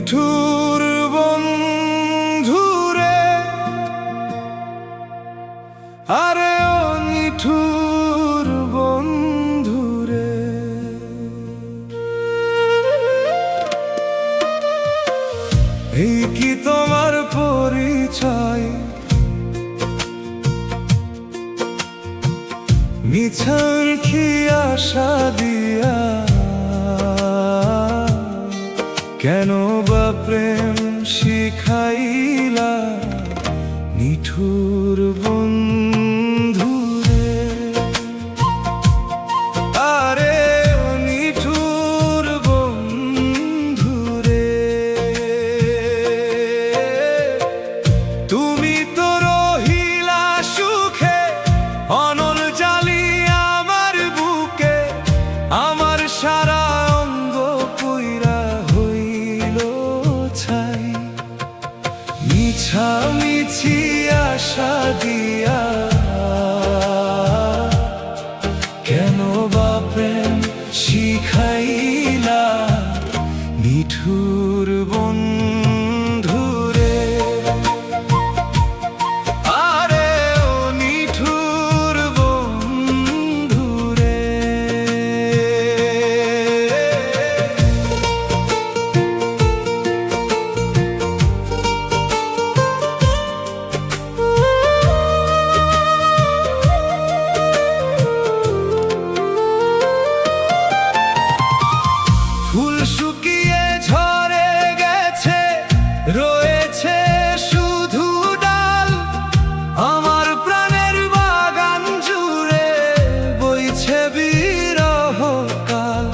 নিঠুর বন্ধুরে, আরে ও নিঠুর বন্ধুরে, এই কি তোমার পরিচয়? মিছার কি আশা দিয়া কেন বা প্রেম শিখাইলা নিঠুর বন্ধুরে? আরে ও নিঠুর বন্ধুরে, তুমি তো রহিলা সুখে অনল জালি আমার বুকে, আমার সারা অঙ্গ পুইরা হইল ছাই। মিছামিছি আশা দিয়া কেন বা প্রেম শিখাইলা নিঠুর বন্ধুরে? আরে ও নিঠুর বন্ধুরে, ফুল শুকিয়ে ঝরে গেছে, রয়েছে শুধু ডাল। আমার প্রাণের বাগান জুড়ে বইছে বিরহ কাল।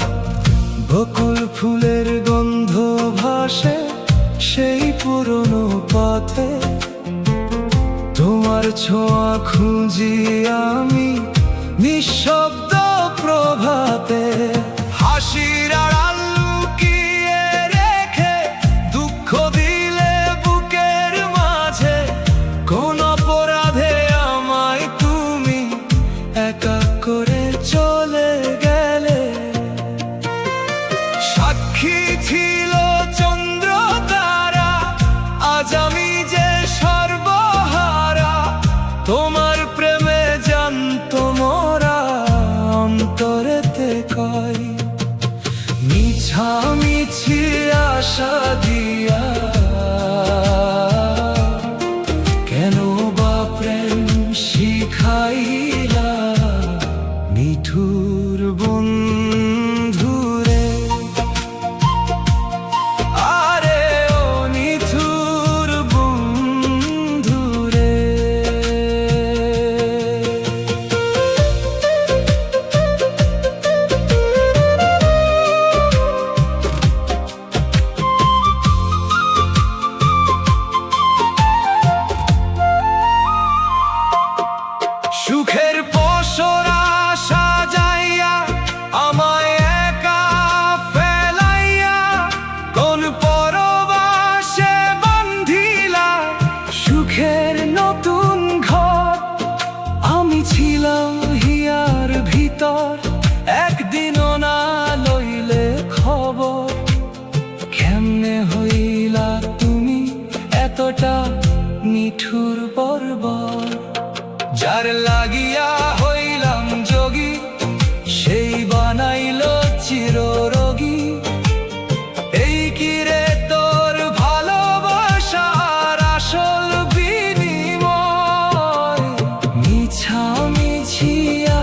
বকুল ফুলের গন্ধ ভাসে সেই পুরনো পথে, তোমার ছোঁয়া খুঁজি আমি নিঃশব্দ প্রভাতে। হাসির আড়াল লুকিয়ে রেখে দুঃখ দিলে বুকের মাঝে, কোন অপরাধে আমায় তুমি একা করে চলে গেলে। সাক্ষী ছিল চন্দ্র তারা, আজ আমি যে সর্বহারা। তোমার প্রেমে জানত মোরা অন্তরেতে কয়, মিছামিছি আশা দিয়া কেন বা প্রেম শিখাইলা নিঠুর বন্ধুরে? আরে ও নিঠুর বন্ধুরে, সুখের পসরা সাজাইয়া আমায় একা ফেলাইয়া, কোন পরবাসে বান্ধিলা সুখের নতুন ঘর। আমি ছিলাম হিয়ার ভিতর, একদিনও না লইলে খবর। কেমনে হইলা তুমি এতটা নিঠুর বর্বর? যার লাগিয়া হইলাম যোগী, সেই বানাইল চিররোগী। এই কি রে তোর ভালোবাসার আসল বিনিময়? মিছামিছি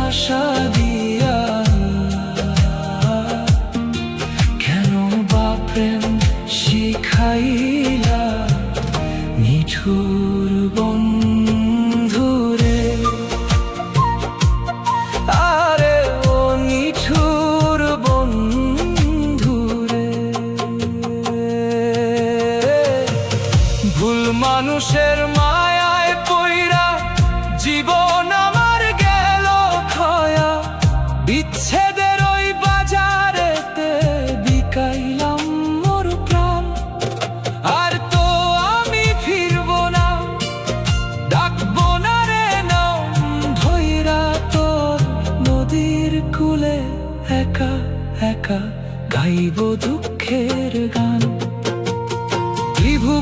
আশা দিয়া কেন বা প্রেম শিখাইলা নিঠুর বন্ধুরে? আরে ও নিঠুর বন্ধুরে, ভুল মানুষের মায়ায় পইরা জীবন আমার গেল ক্ষয়া। বিচ্ছেদের ওই বাজারেতে বিকাইলাম মোর প্রাণ। আর তো আমি ফিরবো না, ডাকবো না রে নাম ধইরা তোর নদীর কূলে একা একা গাইব দুঃখের গান।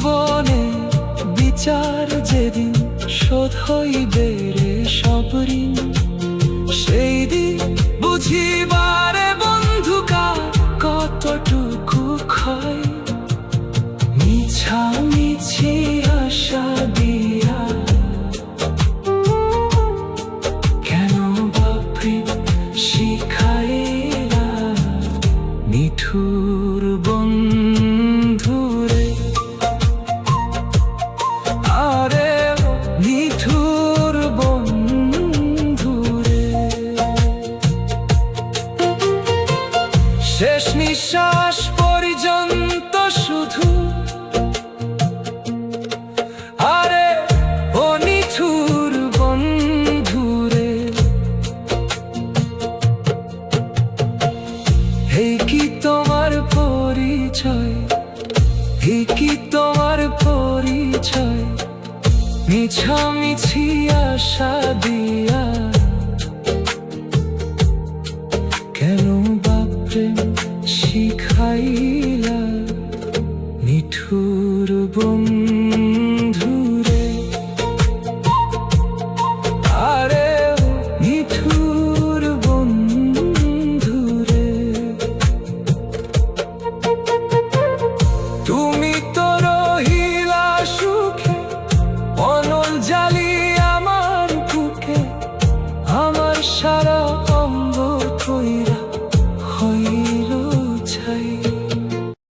ভুবনে বিচার যেদিন শোধ হইবে রে সব ঋণ, সেই দিন বুঝিবারে বন্ধুকা কতটুকু ক্ষয়। মিছামিছি আশা দিয়া কেন বা প্রেম শিখাইলা, নিঠুর বন্ধুরে আরে নিঠুর বন্ধুরে। শেষ নিঃশ্বাস পর্যন্ত শুধু আরে ও নিঠুর বন্ধুরে। এই কি তোমার পরিচয়, এই কি তোমার পরিচয়, মিছামিছি আশা দিয়া কেন বা প্রেম শিখাই।